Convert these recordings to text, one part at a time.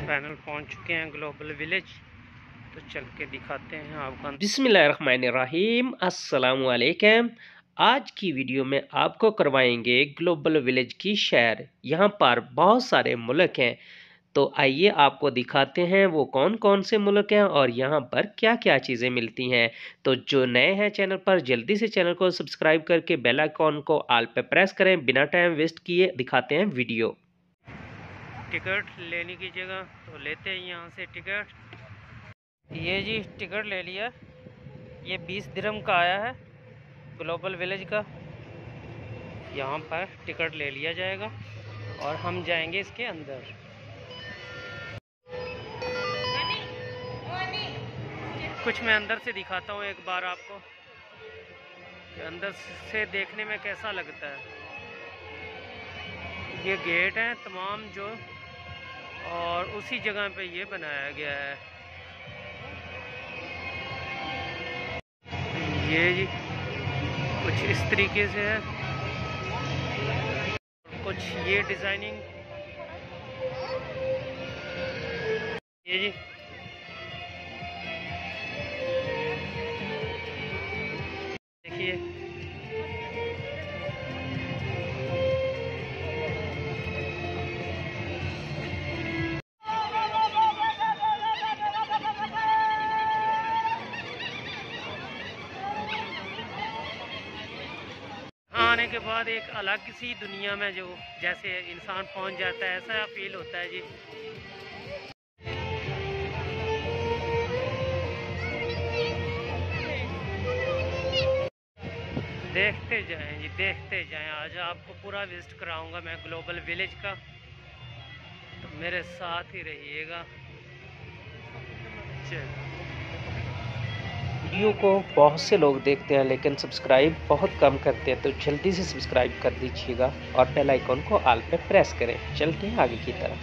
Final पहुंच चुके हैं ग्लोबल विलेज। तो चल के दिखाते हैं आपको। बिस्मिल्लाहिर्रहमानिर्रहीम, अस्सलाम वालेकुम। आज की वीडियो में आपको करवाएंगे ग्लोबल विलेज की सैर। यहाँ पर बहुत सारे मुल्क हैं, तो आइए आपको दिखाते हैं वो कौन कौन से मुल्क हैं और यहाँ पर क्या क्या चीज़ें मिलती हैं। तो जो नए हैं चैनल पर, जल्दी से चैनल को सब्सक्राइब करके बेल आइकॉन को ऑल पे प्रेस करें। बिना टाइम वेस्ट किए दिखाते हैं वीडियो। टिकट लेने की जगह तो लेते हैं यहाँ से टिकट। ये जी टिकट ले लिया, ये 20 दिरहम का आया है ग्लोबल विलेज का। यहाँ पर टिकट ले लिया जाएगा और हम जाएंगे इसके अंदर। कुछ मैं अंदर से दिखाता हूँ एक बार आपको कि अंदर से देखने में कैसा लगता है। ये गेट है तमाम जो, और उसी जगह पे ये बनाया गया है। ये जी कुछ इस तरीके से है, कुछ ये डिज़ाइनिंग। ये जी देखिए, आने के बाद एक अलग सी दुनिया में जो जैसे इंसान पहुंच जाता है, ऐसा फील होता है जी। देखते जाएं जी, देखते जाएं। आज आपको पूरा विजिट कराऊंगा मैं ग्लोबल विलेज का, तो मेरे साथ ही रहिएगा। चल, वीडियो को बहुत से लोग देखते हैं लेकिन सब्सक्राइब बहुत कम करते हैं, तो जल्दी से सब्सक्राइब कर दीजिएगा और बेल आइकन को ऑल पे प्रेस करें। चलते हैं आगे की तरफ।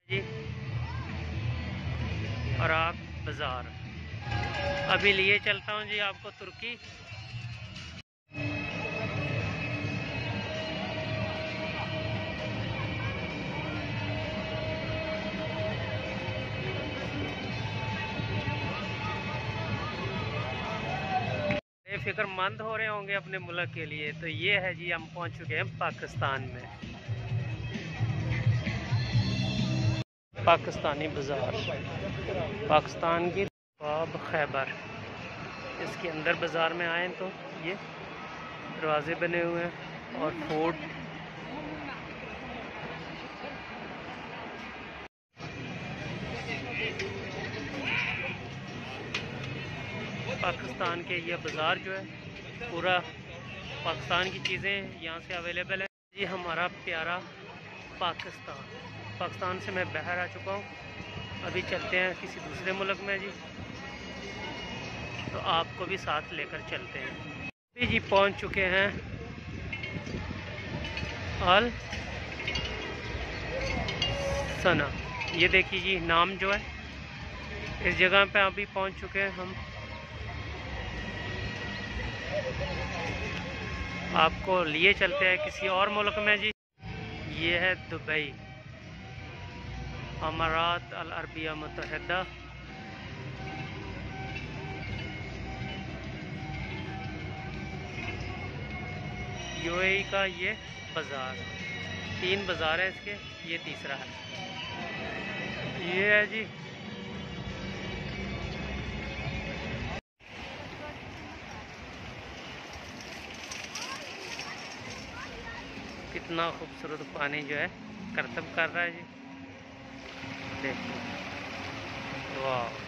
जी और आप बाज़ार अभी लिए चलता हूँ जी आपको तुर्की। फिक्रमंद हो रहे होंगे अपने मुल्क के लिए, तो ये है जी, हम पहुंच चुके हैं पाकिस्तान में। पाकिस्तानी बाज़ार, पाकिस्तान की बाब खैबर। इसके अंदर बाज़ार में आए तो ये दरवाजे बने हुए हैं और फूड। पाकिस्तान के ये बाज़ार जो है, पूरा पाकिस्तान की चीज़ें यहाँ से अवेलेबल है। ये हमारा प्यारा पाकिस्तान। पाकिस्तान से मैं बाहर आ चुका हूँ, अभी चलते हैं किसी दूसरे मुल्क में जी, तो आपको भी साथ लेकर चलते हैं। अभी जी पहुँच चुके हैं अल सना। ये देखिए जी नाम जो है, इस जगह पे अभी पहुँच चुके हैं हम। आपको लिए चलते हैं किसी और मुल्क में जी। ये है दुबई, अमारात अल अरबिया मुत्तहिदा। यूएई का ये बाज़ार, 3 बाज़ार है इसके, ये तीसरा है। ये है जी कितना खूबसूरत पानी जो है करतब कर रहा है जी, देखिए, वाह।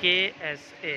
KSA.